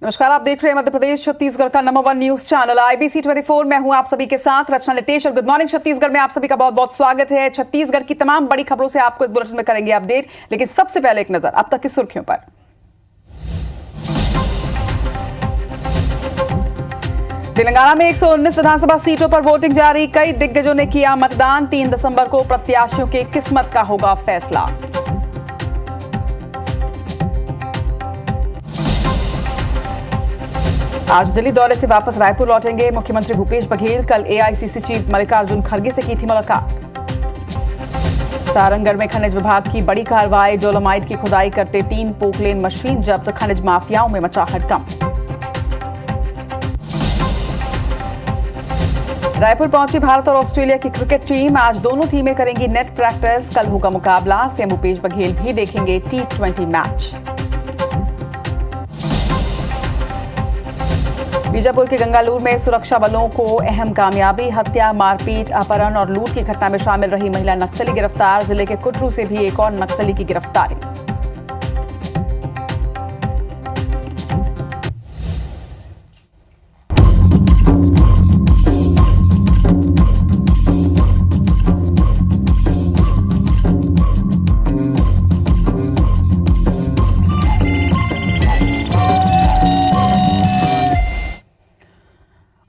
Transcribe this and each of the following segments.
नमस्कार, आप देख रहे हैं मध्य प्रदेश छत्तीसगढ़ का नंबर 1 न्यूज चैनल IBC 24। मैं हूं आप सभी के साथ रचना नितेश और गुड मॉर्निंग छत्तीसगढ़ में आप सभी का बहुत बहुत स्वागत है। छत्तीसगढ़ की तमाम बड़ी खबरों से आपको इस बुलेटिन में करेंगे अपडेट, लेकिन सबसे पहले एक नजर अब तक की सुर्खियों पर। तेलंगाना में 119 विधानसभा सीटों पर वोटिंग जारी, कई दिग्गजों ने किया मतदान। 3 दिसंबर को प्रत्याशियों की किस्मत का होगा फैसला। आज दिल्ली दौरे से वापस रायपुर लौटेंगे मुख्यमंत्री भूपेश बघेल। कल AICC चीफ मल्लिकार्जुन खड़गे से की थी मुलाकात। सारंगगढ़ में खनिज विभाग की बड़ी कार्रवाई, डोलोमाइट की खुदाई करते 3 पोकलेन मशीन जब्त, खनिज माफियाओं में मचा हड़कंप। रायपुर पहुंची भारत और ऑस्ट्रेलिया की क्रिकेट टीम, आज दोनों टीमें करेंगी नेट प्रैक्टिस। कल होगा मुकाबला, सीएम भूपेश बघेल भी देखेंगे T20 मैच। बीजापुर के गंगालूर में सुरक्षा बलों को अहम कामयाबी, हत्या, मारपीट, अपहरण और लूट की घटना में शामिल रही महिला नक्सली गिरफ्तार। जिले के कुटरू से भी एक और नक्सली की गिरफ्तारी।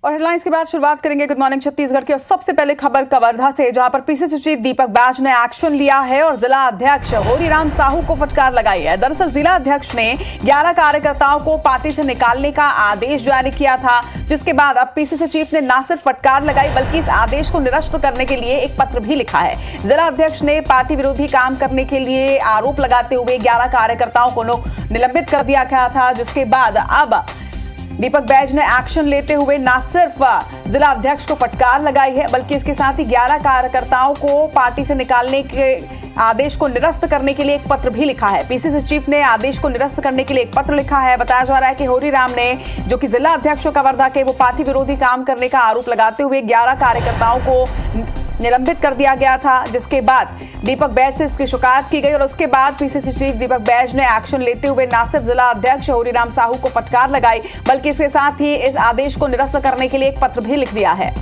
और हेडलाइंस के बाद शुरुआत करेंगे गुड मॉर्निंग छत्तीसगढ़ की। और सबसे पहले खबर कवर्धा से, जहां पर PCC चीफ दीपक बैज ने एक्शन लिया है और जिला अध्यक्ष होरीराम साहू को फटकार लगाई है। दरअसल जिला अध्यक्ष ने 11 कार्यकर्ताओं को पार्टी से निकालने का आदेश जारी किया था, जिसके बाद अब PCC चीफ ने न सिर्फ फटकार लगाई बल्कि इस आदेश को निरस्त करने के लिए एक पत्र भी लिखा है। जिला अध्यक्ष ने पार्टी विरोधी काम करने के लिए आरोप लगाते हुए 11 कार्यकर्ताओं को निलंबित कर दिया गया था, जिसके बाद अब दीपक बैज ने एक्शन लेते हुए न सिर्फ जिला अध्यक्ष को फटकार लगाई है बल्कि इसके साथ ही 11 कार्यकर्ताओं को पार्टी से निकालने के आदेश को निरस्त करने के लिए एक पत्र भी लिखा है। PCC चीफ ने आदेश को निरस्त करने के लिए एक पत्र लिखा है। बताया जा रहा है कि होरीराम ने, जो कि जिला अध्यक्ष कवर्धा के, वो पार्टी विरोधी काम करने का आरोप लगाते हुए 11 कार्यकर्ताओं को निलंबित कर दिया गया था, जिसके बाद दीपक बैज से इसकी शिकायत की गई और उसके बाद PCC चीफ दीपक बैज ने एक्शन लेते हुए न सिर्फ जिला अध्यक्ष होरीराम साहू को फटकार लगाई बल्कि इसके साथ ही इस आदेश को निरस्त करने के लिए एक पत्र भी लिख दिया है।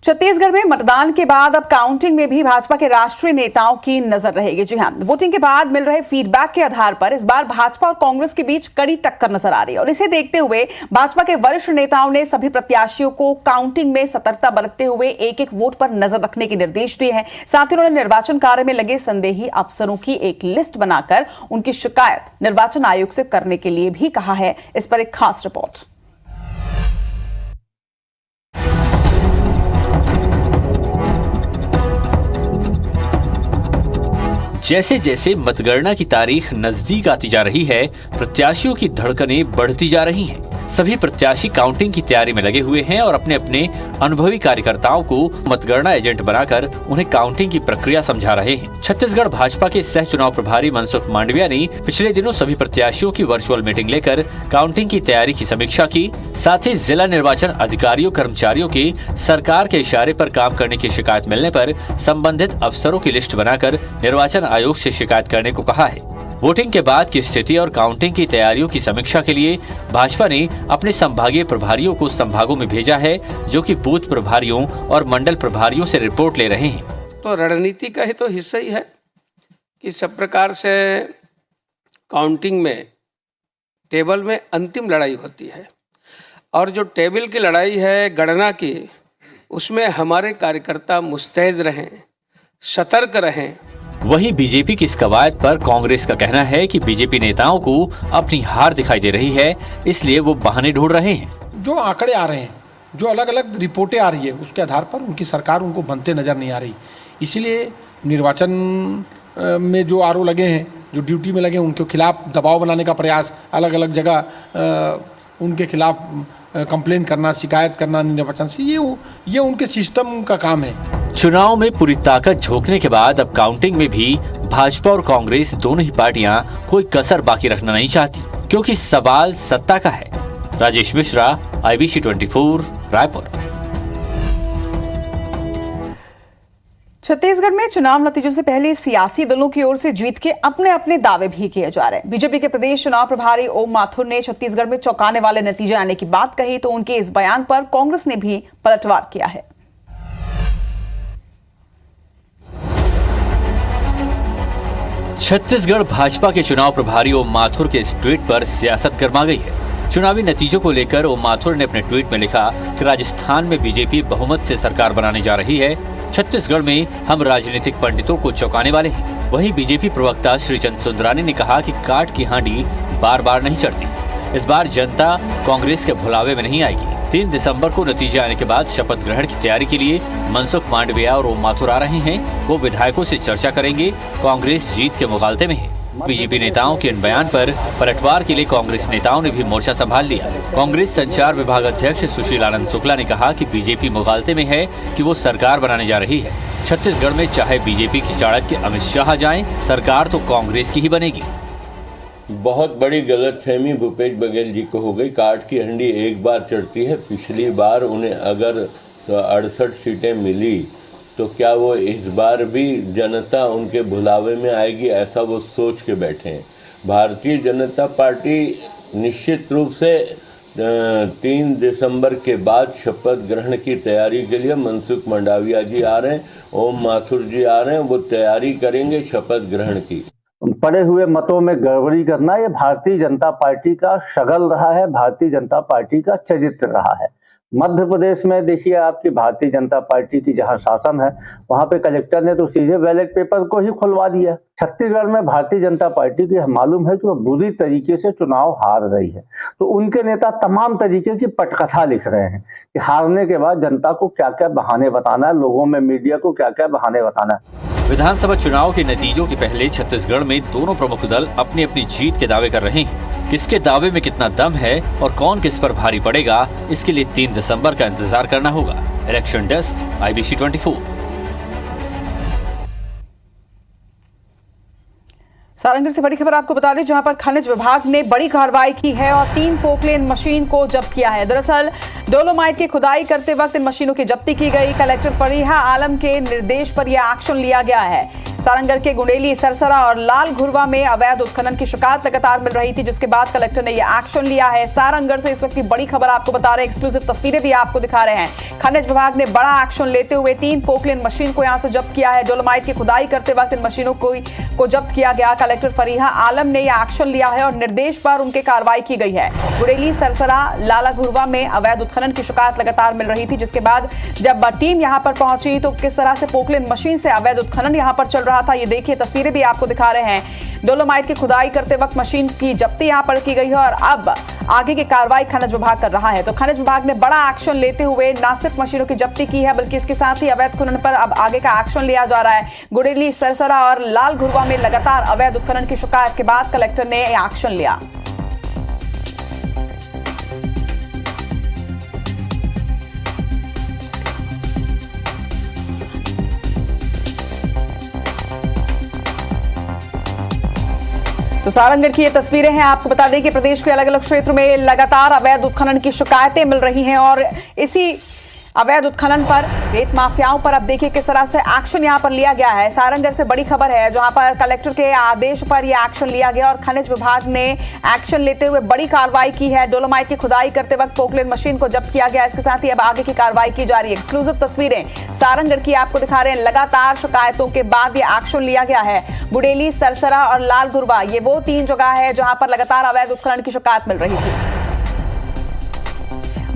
छत्तीसगढ़ में मतदान के बाद अब काउंटिंग में भी भाजपा के राष्ट्रीय नेताओं की नजर रहेगी। जी हां, वोटिंग के बाद मिल रहे फीडबैक के आधार पर इस बार भाजपा और कांग्रेस के बीच कड़ी टक्कर नजर आ रही है और इसे देखते हुए भाजपा के वरिष्ठ नेताओं ने सभी प्रत्याशियों को काउंटिंग में सतर्कता बरतते हुए एक-एक वोट पर नजर रखने के निर्देश दिए हैं। साथ ही उन्होंने निर्वाचन कार्य में लगे संदेही अफसरों की एक लिस्ट बनाकर उनकी शिकायत निर्वाचन आयोग से करने के लिए भी कहा है। इस पर एक खास रिपोर्ट। जैसे जैसे मतगणना की तारीख नजदीक आती जा रही है, प्रत्याशियों की धड़कनें बढ़ती जा रही हैं। सभी प्रत्याशी काउंटिंग की तैयारी में लगे हुए हैं और अपने अपने अनुभवी कार्यकर्ताओं को मतगणना एजेंट बनाकर उन्हें काउंटिंग की प्रक्रिया समझा रहे हैं। छत्तीसगढ़ भाजपा के सह चुनाव प्रभारी मनसुख मांडविया ने पिछले दिनों सभी प्रत्याशियों की वर्चुअल मीटिंग लेकर काउंटिंग की तैयारी की समीक्षा की। साथ ही जिला निर्वाचन अधिकारियों कर्मचारियों के सरकार के इशारे पर काम करने की शिकायत मिलने पर संबंधित अफसरों की लिस्ट बनाकर निर्वाचन आयोग से शिकायत करने को कहा है। वोटिंग के बाद की स्थिति और काउंटिंग की तैयारियों की समीक्षा के लिए भाजपा ने अपने संभागीय प्रभारियों को संभागों में भेजा है, जो कि बूथ प्रभारियों और मंडल प्रभारियों से रिपोर्ट ले रहे हैं। तो रणनीति का ही तो हिस्सा ही है कि सब प्रकार से काउंटिंग में टेबल में अंतिम लड़ाई होती है और जो टेबल की लड़ाई है गणना की, उसमें हमारे कार्यकर्ता मुस्तैद रहें, सतर्क रहें। वहीं बीजेपी की इस कवायद पर कांग्रेस का कहना है कि बीजेपी नेताओं को अपनी हार दिखाई दे रही है, इसलिए वो बहाने ढूंढ रहे हैं। जो आंकड़े आ रहे हैं, जो अलग अलग रिपोर्टें आ रही है, उसके आधार पर उनकी सरकार उनको बनते नजर नहीं आ रही। इसीलिए निर्वाचन में जो आरओ लगे हैं, जो ड्यूटी में लगे हैं, उनके खिलाफ दबाव बनाने का प्रयास, अलग अलग जगह उनके खिलाफ कंप्लेन करना, शिकायत करना निर्वाचन से, ये उनके सिस्टम का काम है। चुनाव में पूरी ताकत झोंकने के बाद अब काउंटिंग में भी भाजपा और कांग्रेस दोनों ही पार्टियां कोई कसर बाकी रखना नहीं चाहती, क्योंकि सवाल सत्ता का है। राजेश मिश्रा, IBC 24, रायपुर। छत्तीसगढ़ में चुनाव नतीजों से पहले सियासी दलों की ओर से जीत के अपने अपने दावे भी किए जा रहे हैं। बीजेपी के प्रदेश चुनाव प्रभारी ओम माथुर ने छत्तीसगढ़ में चौंकाने वाले नतीजे आने की बात कही तो उनके इस बयान पर कांग्रेस ने भी पलटवार किया है। छत्तीसगढ़ भाजपा के चुनाव प्रभारी ओम माथुर के इस ट्वीट पर सियासत गर्मा गई है। चुनावी नतीजों को लेकर ओम माथुर ने अपने ट्वीट में लिखा कि राजस्थान में बीजेपी बहुमत से सरकार बनाने जा रही है। छत्तीसगढ़ में हम राजनीतिक पंडितों को चौंकाने वाले हैं। वहीं बीजेपी प्रवक्ता श्रीचंद सुंदरानी ने कहा कि काट की हांडी बार बार नहीं चढ़ती। इस बार जनता कांग्रेस के भुलावे में नहीं आएगी। 3 दिसंबर को नतीजे आने के बाद शपथ ग्रहण की तैयारी के लिए मनसुख मांडविया और ओम माथुर आ रहे हैं। वो विधायकों से चर्चा करेंगे। कांग्रेस जीत के मुगालते में है। बीजेपी नेताओं के इन बयान पर पलटवार के लिए कांग्रेस नेताओं ने भी मोर्चा संभाल लिया। कांग्रेस संचार विभाग अध्यक्ष सुशील आनंद शुक्ला ने कहा कि बीजेपी मुगालते में है कि वो सरकार बनाने जा रही है। छत्तीसगढ़ में चाहे बीजेपी की चाणक्य अमित शाह जाएं, सरकार तो कांग्रेस की ही बनेगी। बहुत बड़ी गलतफहमी भूपेश बघेल जी को हो गई। काट की हंडी एक बार चढ़ती है। पिछली बार उन्हें अगर 68 सीटें मिली तो क्या वो इस बार भी जनता उनके भुलावे में आएगी, ऐसा वो सोच के बैठे हैं। भारतीय जनता पार्टी निश्चित रूप से 3 दिसंबर के बाद शपथ ग्रहण की तैयारी के लिए मनसुख मंडाविया जी आ रहे हैं, ओम माथुर जी आ रहे हैं। वो तैयारी करेंगे शपथ ग्रहण की। पड़े हुए मतों में गड़बड़ी करना ये भारतीय जनता पार्टी का शगल रहा है, भारतीय जनता पार्टी का चरित्र रहा है। मध्य प्रदेश में देखिए, आपकी भारतीय जनता पार्टी की जहां शासन है वहां पे कलेक्टर ने तो सीधे बैलेट पेपर को ही खुलवा दिया। छत्तीसगढ़ में भारतीय जनता पार्टी की मालूम है कि वो बुरी तरीके से चुनाव हार रही है, तो उनके नेता तमाम तरीके की पटकथा लिख रहे हैं कि हारने के बाद जनता को क्या क्या बहाने बताना है, लोगों में मीडिया को क्या क्या बहाने बताना है। विधानसभा चुनाव के नतीजों के पहले छत्तीसगढ़ में दोनों प्रमुख दल अपनी अपनी जीत के दावे कर रहे हैं। किसके दावे में कितना दम है और कौन किस पर भारी पड़ेगा, इसके लिए 3 दिसंबर का इंतजार करना होगा। Election desk, IBC 24। सारंगढ़ से बड़ी खबर आपको बता दें, जहां पर खनिज विभाग ने बड़ी कार्रवाई की है और 3 पोकलेन मशीन को जब्त किया है। दरअसल डोलोमाइट की खुदाई करते वक्त इन मशीनों की जब्ती की गई। कलेक्टर फरीहा आलम के निर्देश पर यह एक्शन लिया गया है। सारंगढ़ के गुंडेली, सरसरा और लाल घुरवा में अवैध उत्खनन की शिकायत लगातार मिल रही थी, जिसके बाद कलेक्टर ने यह एक्शन लिया है। सारंगढ़ से इस वक्त की बड़ी खबर आपको बता रहे हैं, एक्सक्लूसिव तस्वीरें भी आपको दिखा रहे हैं। खनिज विभाग ने बड़ा एक्शन लेते हुए 3 पोकलेन मशीन को यहां से जब्त किया है। डोलोमाइट की खुदाई करते वक्त इन मशीनों को जब्त किया गया। कलेक्टर फरीहा आलम ने यह एक्शन लिया है और निर्देश पर उनके कार्रवाई की गई है। गुंडेली, सरसरा, लाला घुरवा में अवैध उत्खनन की शिकायत लगातार मिल रही थी, जिसके बाद जब टीम यहां पर पहुंची तो किस तरह से पोकलेन मशीन से अवैध उत्खनन यहां पर चल रहा था, ये देखिए तस्वीरें भी आपको दिखा रहे हैं। डोलोमाइट की खुदाई करते वक्त मशीन की जब्ती यहां पर की गई है और अब आगे की कार्रवाई खनिज विभाग कर रहा है। तो खनिज विभाग ने बड़ा एक्शन लेते हुए न सिर्फ मशीनों की जब्ती की है, बल्कि इसके साथ ही अवैध उत्खनन पर अब आगे का एक्शन लिया जा रहा है। गुंडेली, सरसरा और लाल घुरवा में लगातार अवैध उत्खनन की शिकायत के बाद कलेक्टर ने एक्शन लिया। तो सारंगढ़ की ये तस्वीरें हैं। आपको बता दें कि प्रदेश के अलग अलग क्षेत्रों में लगातार अवैध उत्खनन की शिकायतें मिल रही हैं और इसी अवैध उत्खनन पर, रेत माफियाओं पर अब देखिए किस तरह से एक्शन यहां पर लिया गया है। सारंगढ़ से बड़ी खबर है, जहां पर कलेक्टर के आदेश पर यह एक्शन लिया गया और खनिज विभाग ने एक्शन लेते हुए बड़ी कार्रवाई की है। डोलोमाइट की खुदाई करते वक्त पोकलेन मशीन को जब्त किया गया। इसके साथ ही अब आगे की कार्रवाई की जा रही है। एक्सक्लूसिव तस्वीरें सारंगढ़ की आपको दिखा रहे हैं। लगातार शिकायतों के बाद यह एक्शन लिया गया है। गुंडेली, सरसरा और लाल घुरवा, ये वो 3 जगह है जहां पर लगातार अवैध उत्खनन की शिकायत मिल रही थी।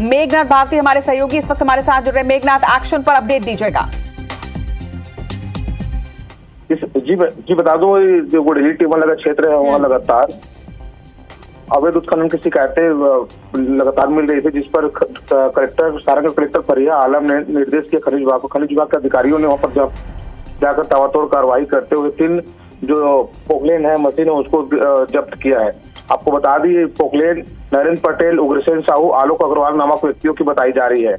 मेघनाथ भारती हमारे सहयोगी इस वक्त हमारे साथ जुड़ रहे हैं। मेघनाथ, एक्शन पर अपडेट दीजिएगा। जी बता दो, जो गुंडेली टीमा लगा क्षेत्र है वहाँ लगातार अवैध उत्खनन की शिकायतें लगातार मिल रही थी, जिस पर कलेक्टर, सारंगढ़ कलेक्टर फरीहा आलम ने निर्देश किया खनिज विभाग को। खनिज विभाग के अधिकारियों ने वहाँ पर जाकर ताबड़तोड़ कार्रवाई करते हुए 3 जो पोकलेन है मशीन है उसको जब्त किया है। आपको बता दी, पोकलेन नरेंद्र पटेल, उग्रसेन साहू, आलोक अग्रवाल नामक व्यक्तियों की बताई जा रही है।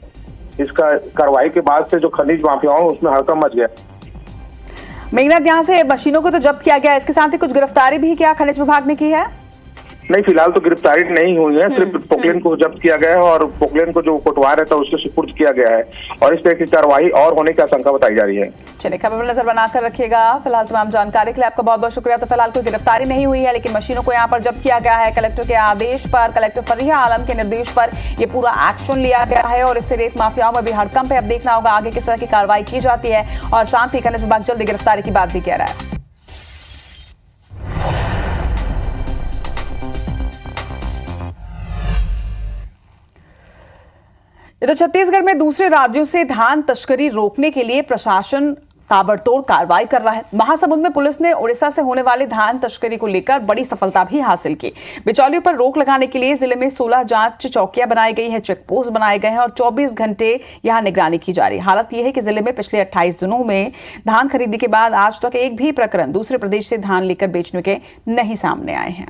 इसका कार्रवाई के बाद से जो खनिज माफियाओं उसमें हड़कंप मच गया। मेघनाथ, यहाँ से मशीनों को तो जब्त किया गया है, इसके साथ ही कुछ गिरफ्तारी भी क्या खनिज विभाग ने की है? नहीं, फिलहाल तो गिरफ्तारी नहीं हुई है, सिर्फ पोकलेन को जब्त किया गया है और पोकलेन को जो कोटवार रहता है उसको सुपुर्द किया गया है और इस तरह की कार्रवाई और होने की आशंका बताई जा रही है। चलिए, खबर पर नजर बनाकर रखिएगा। फिलहाल तमाम जानकारी के लिए आपका बहुत बहुत शुक्रिया। तो फिलहाल कोई गिरफ्तारी नहीं हुई है, लेकिन मशीनों को यहाँ पर जब्त किया गया है। कलेक्टर के आदेश पर, कलेक्टर फरीहा आलम के निर्देश पर ये पूरा एक्शन लिया गया है और इससे रेत माफियाओं में भी हड़कंप है। अब देखना होगा आगे किस तरह की कार्रवाई की जाती है और साथ ही खनिज विभाग जल्दी गिरफ्तारी की बात भी कह रहा है। तो छत्तीसगढ़ में दूसरे राज्यों से धान तस्करी रोकने के लिए प्रशासन ताबड़तोड़ कार्रवाई कर रहा है। महासमुंद में पुलिस ने उड़ीसा से होने वाले धान तस्करी को लेकर बड़ी सफलता भी हासिल की। बिचौलियों पर रोक लगाने के लिए जिले में 16 जांच चौकियां बनाई गई है, चेक पोस्ट बनाए गए हैं और 24 घंटे यहां निगरानी की जा रही है। हालत यह है कि जिले में पिछले 28 दिनों में धान खरीदी के बाद आज तक एक भी प्रकरण दूसरे प्रदेश से धान लेकर बेचने के नहीं सामने आए हैं।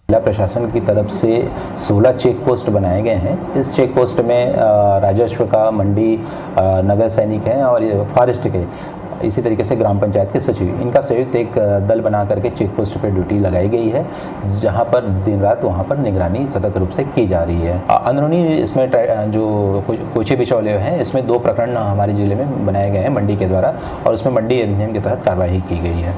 जिला प्रशासन की तरफ से 16 चेक पोस्ट बनाए गए हैं। इस चेक पोस्ट में राजस्व का, मंडी, नगर सैनिक हैं और फॉरेस्ट के, इसी तरीके से ग्राम पंचायत के सचिव, इनका संयुक्त एक दल बना करके चेक पोस्ट पर ड्यूटी लगाई गई है, जहां पर दिन रात वहां पर निगरानी सतत रूप से की जा रही है। अंदरूनी इसमें जो कोचे बिचौलिए हैं, इसमें 2 प्रकरण हमारे जिले में बनाए गए हैं मंडी के द्वारा और उसमें मंडी अधिनियम के तहत कार्रवाई की गई है।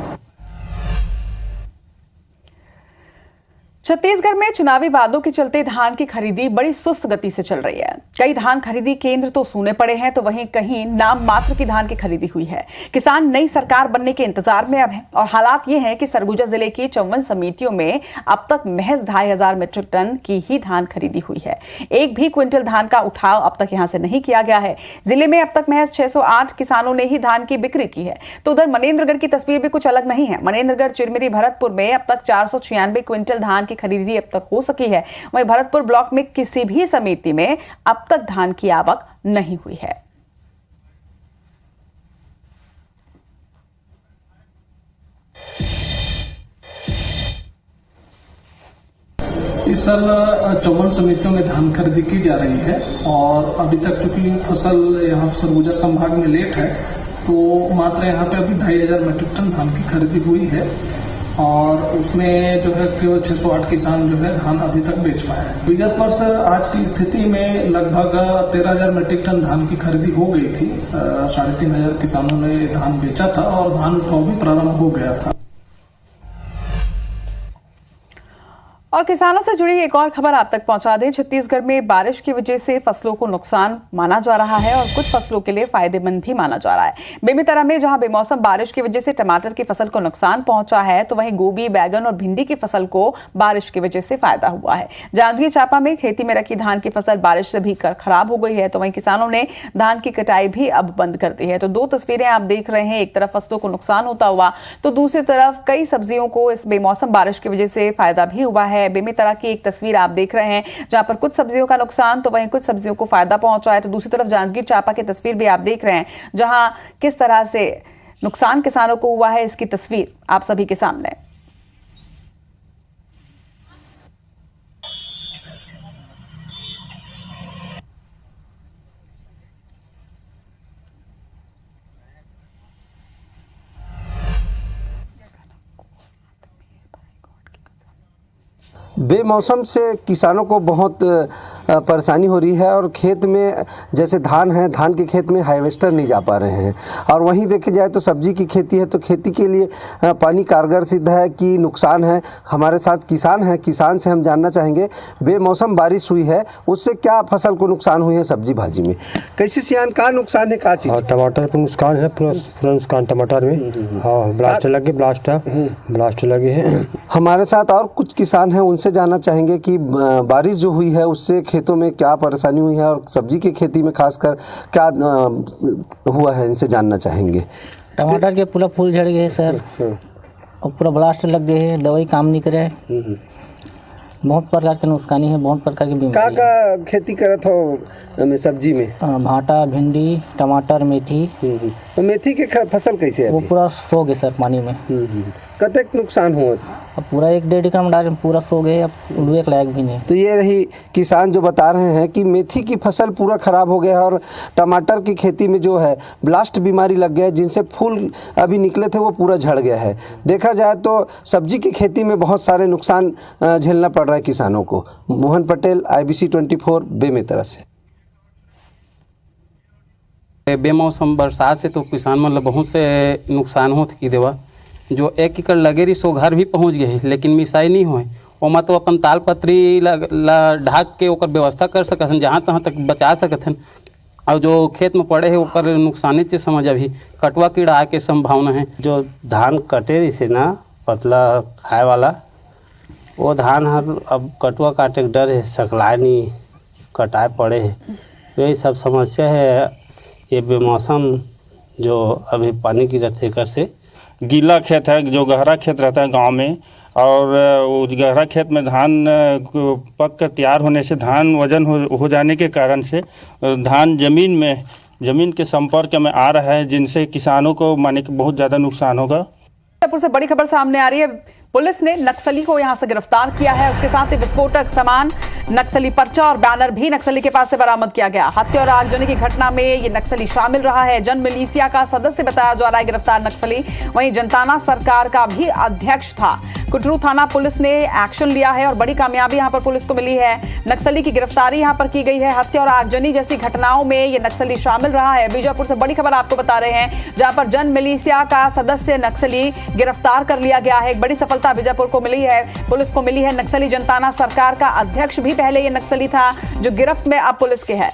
छत्तीसगढ़ में चुनावी वादों के चलते धान की खरीदी बड़ी सुस्त गति से चल रही है। कई धान खरीदी केंद्र तो सूने पड़े हैं, तो वहीं कहीं नाम मात्र की धान की खरीदी हुई है। किसान नई सरकार बनने के इंतजार में अब है और हालात ये हैं कि सरगुजा जिले की 54 समितियों में अब तक महज 2500 मीट्रिक टन की ही धान खरीदी हुई है। एक भी क्विंटल धान का उठाव अब तक यहां से नहीं किया गया है। जिले में अब तक महज 608 किसानों ने ही धान की बिक्री की है। तो उधर मनेन्द्रगढ़ की तस्वीर भी कुछ अलग नहीं है। मनेन्द्रगढ़, चिरमिरी, भरतपुर में अब तक 496 क्विंटल धान की खरीदी अब तक हो सकी है। वहीं भरतपुर ब्लॉक में किसी भी समिति में अब तक धान की आवक नहीं हुई है। इस साल 54 समितियों में धान खरीदी की जा रही है और अभी तक चूंकि फसल यहाँ सरगुजा संभाग में लेट है, तो मात्र यहाँ पे अभी 2500 मीट्रिक टन धान की खरीदी हुई है और उसमें जो है केवल 608 किसान जो है धान अभी तक बेच पाए हैं। विगत वर्ष आज की स्थिति में लगभग 13000 मीट्रिक टन धान की खरीदी हो गई थी। 3500 किसानों ने धान बेचा था और धान उठाव भी प्रारंभ हो गया था। और किसानों से जुड़ी एक और खबर आप तक पहुंचा दें। छत्तीसगढ़ में बारिश की वजह से फसलों को नुकसान माना जा रहा है और कुछ फसलों के लिए फायदेमंद भी माना जा रहा है। बेमेतरा में जहां बेमौसम बारिश की वजह से टमाटर की फसल को नुकसान पहुंचा है, तो वहीं गोभी, बैगन और भिंडी की फसल को बारिश की वजह से फायदा हुआ है। जांजगीर चांपा में खेती में रखी धान की फसल बारिश से भी खराब हो गई है, तो वहीं किसानों ने धान की कटाई भी अब बंद कर दी है। तो 2 तस्वीरें आप देख रहे हैं, एक तरफ फसलों को नुकसान होता हुआ तो दूसरी तरफ कई सब्जियों को इस बेमौसम बारिश की वजह से फायदा भी हुआ है। बेमेतरा की एक तस्वीर आप देख रहे हैं, जहां पर कुछ सब्जियों का नुकसान तो वहीं कुछ सब्जियों को फायदा पहुंचा है। तो दूसरी तरफ जांजगीर चांपा की तस्वीर भी आप देख रहे हैं, जहां किस तरह से नुकसान किसानों को हुआ है, इसकी तस्वीर आप सभी के सामने। बेमौसम से किसानों को बहुत परेशानी हो रही है और खेत में जैसे धान है, धान के खेत में हार्वेस्टर नहीं जा पा रहे हैं। और वहीं देखे जाए तो सब्जी की खेती है, तो खेती के लिए पानी कारगर सिद्ध है कि नुकसान है। हमारे साथ किसान हैं, किसान से हम जानना चाहेंगे, बेमौसम बारिश हुई है उससे क्या फसल को नुकसान हुई है सब्जी भाजी में? कैसे सियान का नुकसान है, का चीज़? टमाटर को नुकसान है, पूरा नुकसान टमाटर में। हाँ, ब्लास्ट लगे हैं। हमारे साथ और कुछ किसान हैं, उनसे जानना चाहेंगे कि बारिश जो हुई है उससे खेतों में क्या परेशानी हुई है और सब्जी की खेती में खासकर क्या हुआ है, इनसे जानना चाहेंगे। टमाटर के पूरा फूल झड़ गए सर और पूरा ब्लास्ट लग गए हैं, दवाई काम नहीं करे। बहुत प्रकार के नुकसानी है, बहुत प्रकार की बीमारी। का खेती करत हो सब्जी में? भाटा, भिंडी, टमाटर, मेथी। तो मेथी के फसल कैसे है? वो पूरा सो गए सर पानी में। कतक नुकसान हुआ? अब पूरा 1-1.5 एकड़ में डाले, पूरा सो गए, अब लुए के लायक भी नहीं। तो ये रही किसान जो बता रहे हैं कि मेथी की फसल पूरा ख़राब हो गया है और टमाटर की खेती में जो है ब्लास्ट बीमारी लग गया है, जिनसे फूल अभी निकले थे वो पूरा झड़ गया है। देखा जाए तो सब्जी की खेती में बहुत सारे नुकसान झेलना पड़ रहा है किसानों को। मोहन पटेल, IBC 24 बेमेतरा से। बेमौसम बरसात से तो किसान मतलब बहुत से नुकसान होत की देवा, जो 1 एकड़ लगे रही सो घर भी पहुंच गए, लेकिन मिसाई नहीं हुए। ओमा तो अपन ताल पत्री ला ढाक के ओकर व्यवस्था कर सकथन, जहाँ तहाँ तक बचा सकथन। और जो खेत में पड़े है ओकर नुकसानी से समझ अभी कटवा कीड़ा आए के संभावना है। जो धान कटे रही से ना पतला खाए वाला, वो धान हर अब कटवा काटे के डर है, सकलाए नहीं, कटाए पड़े है। यही सब समस्या है। ये बेमौसम जो अभी पानी गिरत है कर से गीला खेत है, जो गहरा खेत रहता है गांव में, और उस गहरा खेत में धान पक कर तैयार होने से धान वजन हो जाने के कारण से धान ज़मीन के संपर्क में आ रहा है, जिनसे किसानों को माने कि बहुत ज़्यादा नुकसान होगा। जयपुर से बड़ी खबर सामने आ रही है। पुलिस ने नक्सली को यहां से गिरफ्तार किया है। उसके साथ ही विस्फोटक सामान, नक्सली पर्चा और बैनर भी नक्सली के पास से बरामद किया गया। हत्या और आगजनी की घटना में ये नक्सली शामिल रहा है। जन मिलिशिया का सदस्य बताया जा रहा है गिरफ्तार नक्सली। वहीं जनताना सरकार का भी अध्यक्ष था। कुटरू थाना पुलिस ने एक्शन लिया है और बड़ी कामयाबी यहां पर पुलिस को मिली है। नक्सली की गिरफ्तारी यहां पर की गई है। हत्या और आगजनी जैसी घटनाओं में ये नक्सली शामिल रहा है। बीजापुर से बड़ी खबर आपको बता रहे हैं, जहां पर जन मिलिशिया का सदस्य नक्सली गिरफ्तार कर लिया गया है। एक बड़ी सफलता बीजापुर को मिली है, पुलिस को मिली है। नक्सली जनताना सरकार का अध्यक्ष भी पहले ये नक्सली था, जो गिरफ्त में अब पुलिस के है।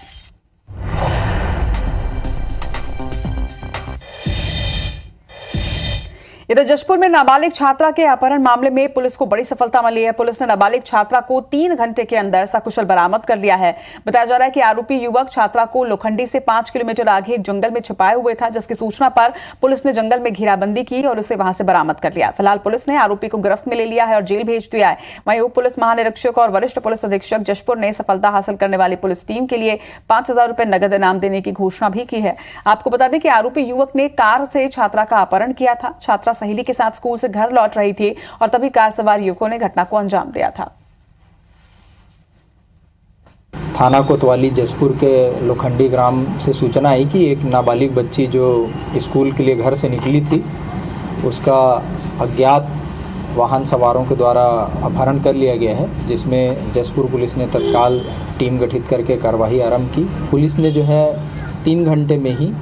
इधर जशपुर में नाबालिग छात्रा के अपहरण मामले में पुलिस को बड़ी सफलता मिली है। पुलिस ने नाबालिग छात्रा को 3 घंटे के अंदर सकुशल बरामद कर लिया है। बताया जा रहा है कि आरोपी युवक छात्रा को लोखंडी से 5 किलोमीटर आगे एक जंगल में छिपाए हुए था, जिसकी सूचना पर पुलिस ने जंगल में घेराबंदी की और उसे वहां से बरामद कर लिया। फिलहाल पुलिस ने आरोपी को गिरफ्त में ले लिया है और जेल भेज दिया है। वहीं उप पुलिस महानिरीक्षक और वरिष्ठ पुलिस अधीक्षक जशपुर ने सफलता हासिल करने वाली पुलिस टीम के लिए 5,000 रुपए नगद इनाम देने की घोषणा भी की है। आपको बता दें कि आरोपी युवक ने कार से छात्रा का अपहरण किया था। छात्रा सहेली के साथ स्कूल से घर लौट रही थी और तभी कार सवार युवकों ने घटना को अंजाम दिया था। थाना कोतवाली जसपुर के लोखंडी ग्राम से सूचना आई कि एक नाबालिग बच्ची जो स्कूल के लिए घर से निकली थी, उसका अज्ञात वाहन सवारों के द्वारा अपहरण कर लिया गया है, जिसमें जसपुर पुलिस ने तत्काल टीम गठित करके कार्रवाई आरंभ की। पुलिस ने जो है 3 घंटे में ही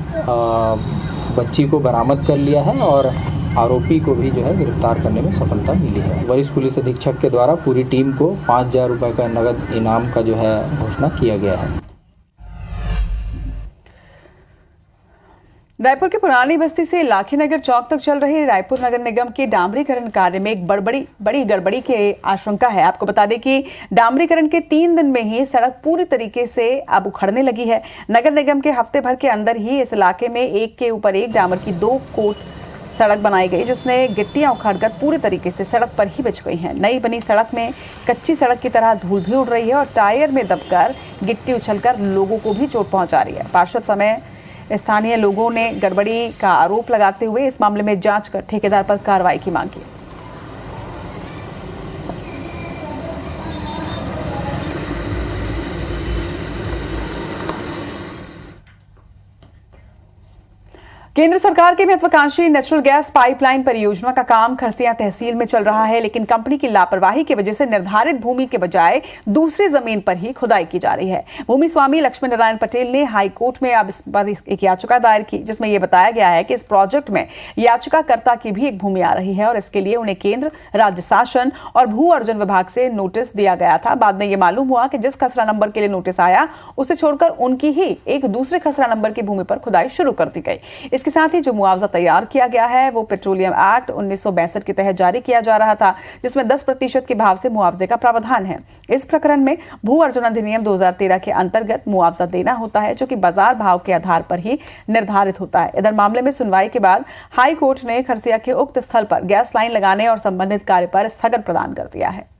बच्ची को बरामद कर लिया है और आरोपी को भी जो है गिरफ्तार करने में सफलता मिली है। वरिष्ठ पुलिस अधीक्षक के द्वारा पूरी टीम को 5,000 रुपये का नगद इनाम का जो है घोषणा किया गया है। रायपुर के पुरानी बस्ती से लाखीनगर चौक तक चल रहे रायपुर नगर निगम के डामरीकरण कार्य में एक बड़ी गड़बड़ी की आशंका है। आपको बता दें कि डामरीकरण के 3 दिन में ही सड़क पूरी तरीके से अब उखड़ने लगी है। नगर निगम के हफ्ते भर के अंदर ही इस इलाके में एक के ऊपर एक डामर की 2 कोट सड़क बनाई गई, जिसमें गिट्टियां उखाड़कर पूरी तरीके से सड़क पर ही बिछ गई हैं। नई बनी सड़क में कच्ची सड़क की तरह धूल भी उड़ रही है और टायर में दबकर गिट्टी उछलकर लोगों को भी चोट पहुंचा रही है। पार्षद समय स्थानीय लोगों ने गड़बड़ी का आरोप लगाते हुए इस मामले में जांच कर ठेकेदार पर कार्रवाई की मांग की। केंद्र सरकार की महत्वाकांक्षी नेचुरल गैस पाइपलाइन परियोजना का काम खरसिया तहसील में चल रहा है, लेकिन कंपनी की लापरवाही की वजह से निर्धारित भूमि के बजाय दूसरी जमीन पर ही खुदाई की जा रही है। भूमि स्वामी लक्ष्मण नारायण पटेल ने हाई कोर्ट में अब इस पर एक याचिका दायर की, जिसमें यह बताया गया है कि इस प्रोजेक्ट में याचिकाकर्ता की भी एक भूमि आ रही है और इसके लिए उन्हें केंद्र, राज्य शासन और भू अर्जन विभाग से नोटिस दिया गया था। बाद में यह मालूम हुआ कि जिस खसरा नंबर के लिए नोटिस आया उसे छोड़कर उनकी ही एक दूसरे खसरा नंबर की भूमि पर खुदाई शुरू कर दी गई। इसके साथ ही जो मुआवजा तैयार किया गया है वो पेट्रोलियम एक्ट 1962 के तहत जारी किया जा रहा था, जिसमें 10% के भाव से मुआवजे का प्रावधान है। इस प्रकरण में भू अर्जन अधिनियम 2013 के अंतर्गत मुआवजा देना होता है, जो कि बाजार भाव के आधार पर ही निर्धारित होता है। इधर मामले में सुनवाई के बाद हाई कोर्ट ने खरसिया के उक्त स्थल पर गैस लाइन लगाने और संबंधित कार्य पर स्थगन प्रदान कर दिया है।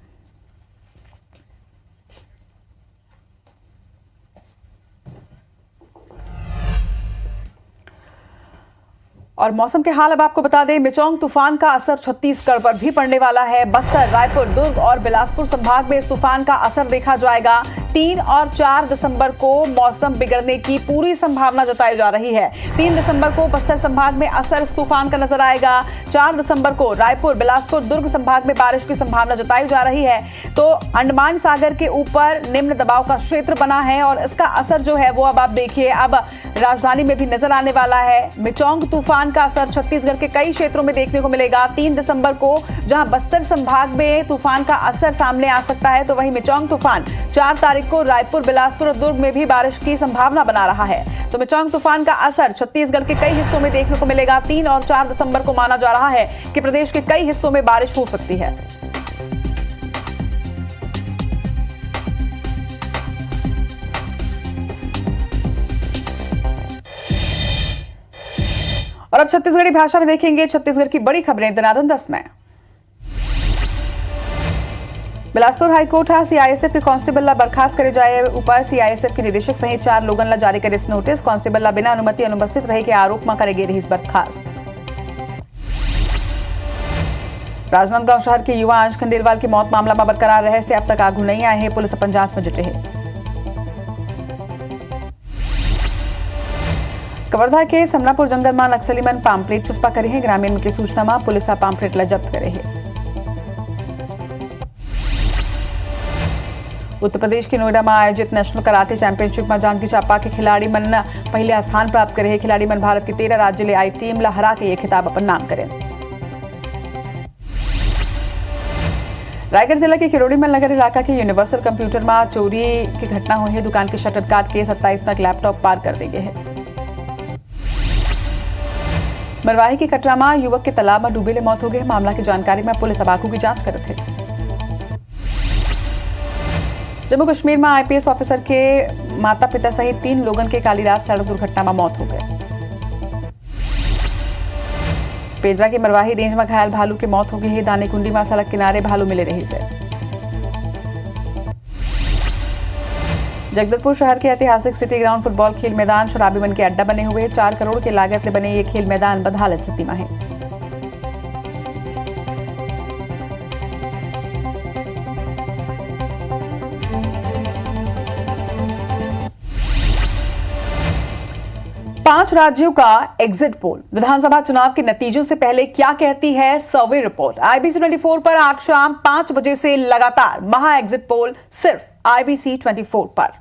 और मौसम के हाल अब आपको बता दें, मिचोंग तूफान का असर छत्तीसगढ़ पर भी पड़ने वाला है। बस्तर, रायपुर, दुर्ग और बिलासपुर संभाग में इस तूफान का असर देखा जाएगा। 3 और 4 दिसंबर को मौसम बिगड़ने की पूरी संभावना जताई जा रही है। 3 दिसंबर को बस्तर संभाग में असर इस तूफान का नजर आएगा। 4 दिसंबर को रायपुर, बिलासपुर, दुर्ग संभाग में बारिश की संभावना जताई जा रही है। तो अंडमान सागर के ऊपर निम्न दबाव का क्षेत्र बना है और इसका असर जो है वो अब आप देखिए अब राजधानी में भी नजर आने वाला है। मिचोंग तूफान का असर छत्तीसगढ़ के कई क्षेत्रों में देखने को मिलेगा। 3 दिसंबर को जहां बस्तर संभाग में तूफान का असर सामने आ सकता है, तो वहीं मिचोंग तूफान 4 तारीख को रायपुर, बिलासपुर और दुर्ग में भी बारिश की संभावना बना रहा है। तो मिचोंग तूफान का असर छत्तीसगढ़ के कई हिस्सों में देखने को मिलेगा। 3 और 4 दिसंबर को माना जा रहा है कि प्रदेश के कई हिस्सों में बारिश हो सकती है। और अब छत्तीसगढ़ी भाषा में देखेंगे छत्तीसगढ़ की बड़ी खबरें दनादन 10 में। बिलासपुर हाईकोर्ट हा सीआईएसएफ के कांस्टेबल ला बर्खास्त करे जाए ऊपर सीआईएसएफ के निदेशक सहित 4 लोगन ला जारी करे नोटिस। कांस्टेबल ला बिना अनुमति अनुपस्थित रहे के आरोप में करे रही बर्खास्त। राजनांदगांव शहर के युवा अंश खंडेलवाल की मौत मामला में बरकरार रहे से अब तक आगू नहीं आए हैं। पुलिस अपन जांच में जुटे है। कवर्धा के समनापुर जंगल में नक्सली मन पाम्पलेट चस्पा करे हैं। ग्रामीण की सूचना में पुलिस पाम्पलेट ला जब्त करे है। उत्तर प्रदेश के नोएडा में आयोजित नेशनल कराटे चैंपियनशिप में जांजगीर चांपा के खिलाड़ी मन पहले स्थान प्राप्त करे हैं। खिलाड़ी मन भारत के 13 राज्य ले आई टीम ला हरा के ये खिताब अपन नाम करें। रायगढ़ जिला के किरोड़ीमल नगर इलाका के यूनिवर्सल कंप्यूटर में चोरी की घटना हुई है। दुकान के शटर काट के 27 नग लैपटॉप पार कर दिए गए हैं। मरवाही के कटरा में युवक के तालाब में डूबे ले मौत हो गई। मामला की जानकारी में पुलिस अबाकू की जांच कर रही है। जम्मू कश्मीर में आईपीएस ऑफिसर के माता पिता सहित 3 लोगों के काली रात सड़क दुर्घटना में मौत हो गई। पेड्रा के मरवाही रेंज में घायल भालू की मौत हो गई है। दानीकुंडी में सड़क किनारे भालू मिले रही से। जगदलपुर शहर के ऐतिहासिक सिटी ग्राउंड फुटबॉल खेल मैदान शराबी मन के अड्डा बने हुए। 4 करोड़ के लागत से बने ये खेल मैदान बदहाल स्थिति में है। पांच राज्यों का एग्जिट पोल विधानसभा चुनाव के नतीजों से पहले क्या कहती है सर्वे रिपोर्ट। IBC 24 पर आज शाम 5 बजे से लगातार महा एग्जिट पोल सिर्फ IBC 24 पर।